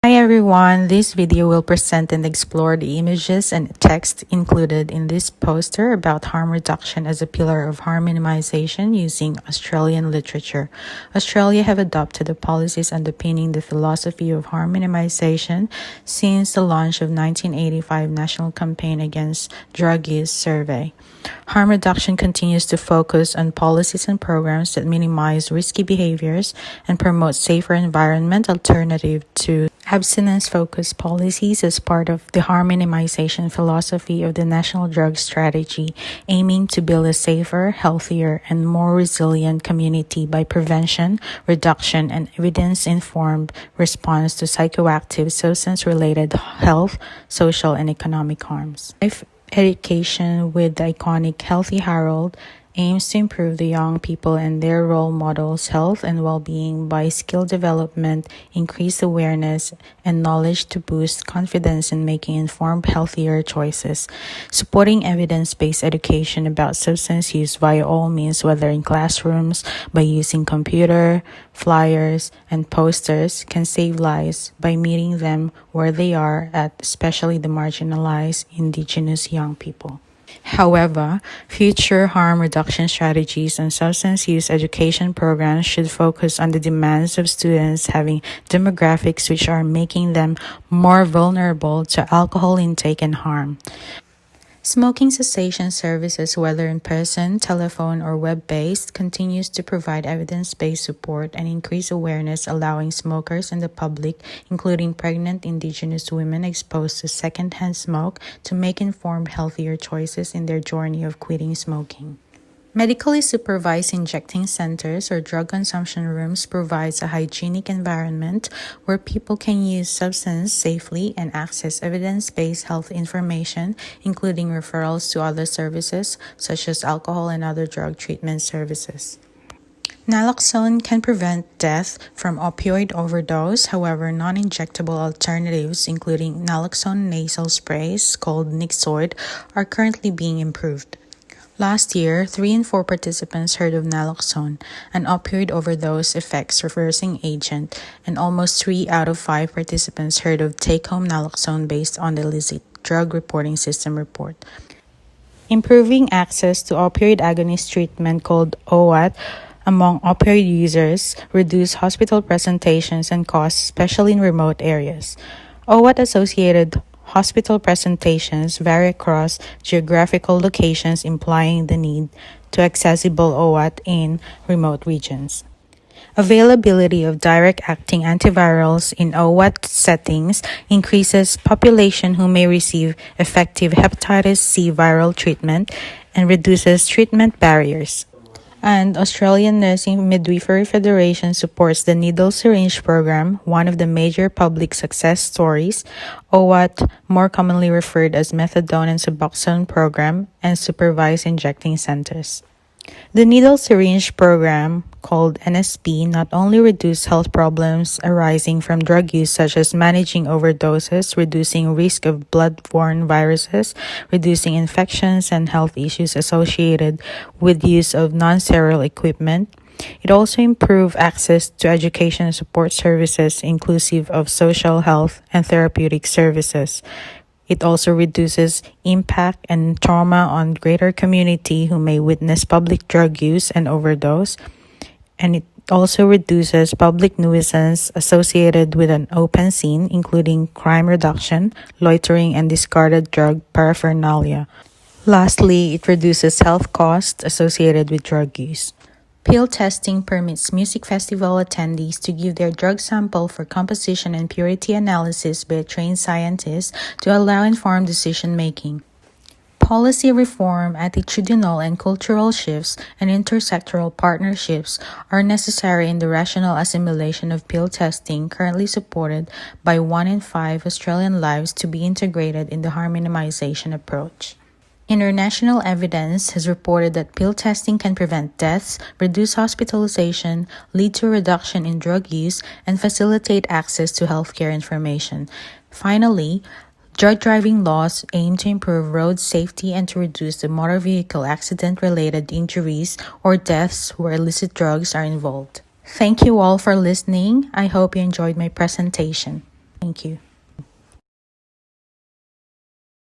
Hi everyone, this video will present and explore the images and text included in this poster about harm reduction as a pillar of harm minimization using Australian literature. Australia have adopted the policies underpinning the philosophy of harm minimization since the launch of 1985 National Campaign Against Drug Use Survey. Harm reduction continues to focus on policies and programs that minimize risky behaviors and promote safer environment alternative to abstinence-focused policies as part of the harm minimization philosophy of the National Drug Strategy, aiming to build a safer, healthier, and more resilient community by prevention, reduction, and evidence-informed response to psychoactive substance-related health, social, and economic harms. Life education with the iconic Healthy Harold aims to improve the young people and their role models' health and well-being by skill development, increase awareness and knowledge to boost confidence in making informed, healthier choices. Supporting evidence-based education about substance use via all means, whether in classrooms, by using computer, flyers, and posters, can save lives by meeting them where they are at, especially the marginalized Indigenous young people. However, future harm reduction strategies and substance use education programs should focus on the demands of students having demographics which are making them more vulnerable to alcohol intake and harm. Smoking cessation services, whether in person, telephone, or web-based, continues to provide evidence-based support and increase awareness, allowing smokers and the public, including pregnant Indigenous women exposed to secondhand smoke, to make informed, healthier choices in their journey of quitting smoking. Medically supervised injecting centers or drug consumption rooms provides a hygienic environment where people can use substance safely and access evidence-based health information, including referrals to other services such as alcohol and other drug treatment services. Naloxone can prevent death from opioid overdose. However, non-injectable alternatives, including naloxone nasal sprays called Nixoid, are currently being improved. Last year, 3 in 4 participants heard of naloxone, an opioid overdose effects reversing agent, and almost 3 out of 5 participants heard of take-home naloxone based on the illicit drug reporting system report. Improving access to opioid agonist treatment called OAT among opioid users reduce hospital presentations and costs, especially in remote areas. OAT-associated hospital presentations vary across geographical locations, implying the need to accessible OAT in remote regions. Availability of direct-acting antivirals in OAT settings increases population who may receive effective hepatitis C viral treatment and reduces treatment barriers. And Australian Nursing Midwifery Federation supports the needle syringe program, one of the major public success stories, OAT, more commonly referred as methadone and Suboxone program, and supervised injecting centers. The needle syringe program, called NSP, not only reduced health problems arising from drug use such as managing overdoses, reducing risk of blood-borne viruses, reducing infections and health issues associated with use of non-sterile equipment. It also improved access to education and support services inclusive of social health and therapeutic services. It also reduces impact and trauma on greater community who may witness public drug use and overdose. And it also reduces public nuisance associated with an open scene, including crime reduction, loitering, and discarded drug paraphernalia. Lastly, it reduces health costs associated with drug use. Pill testing permits music festival attendees to give their drug sample for composition and purity analysis by a trained scientist to allow informed decision-making. Policy reform, attitudinal and cultural shifts, and intersectoral partnerships are necessary in the rational assimilation of pill testing, currently supported by 1 in 5 Australian lives, to be integrated in the harm minimization approach. International evidence has reported that pill testing can prevent deaths, reduce hospitalization, lead to a reduction in drug use, and facilitate access to healthcare information. Finally, drug driving laws aim to improve road safety and to reduce the motor vehicle accident-related injuries or deaths where illicit drugs are involved. Thank you all for listening. I hope you enjoyed my presentation. Thank you.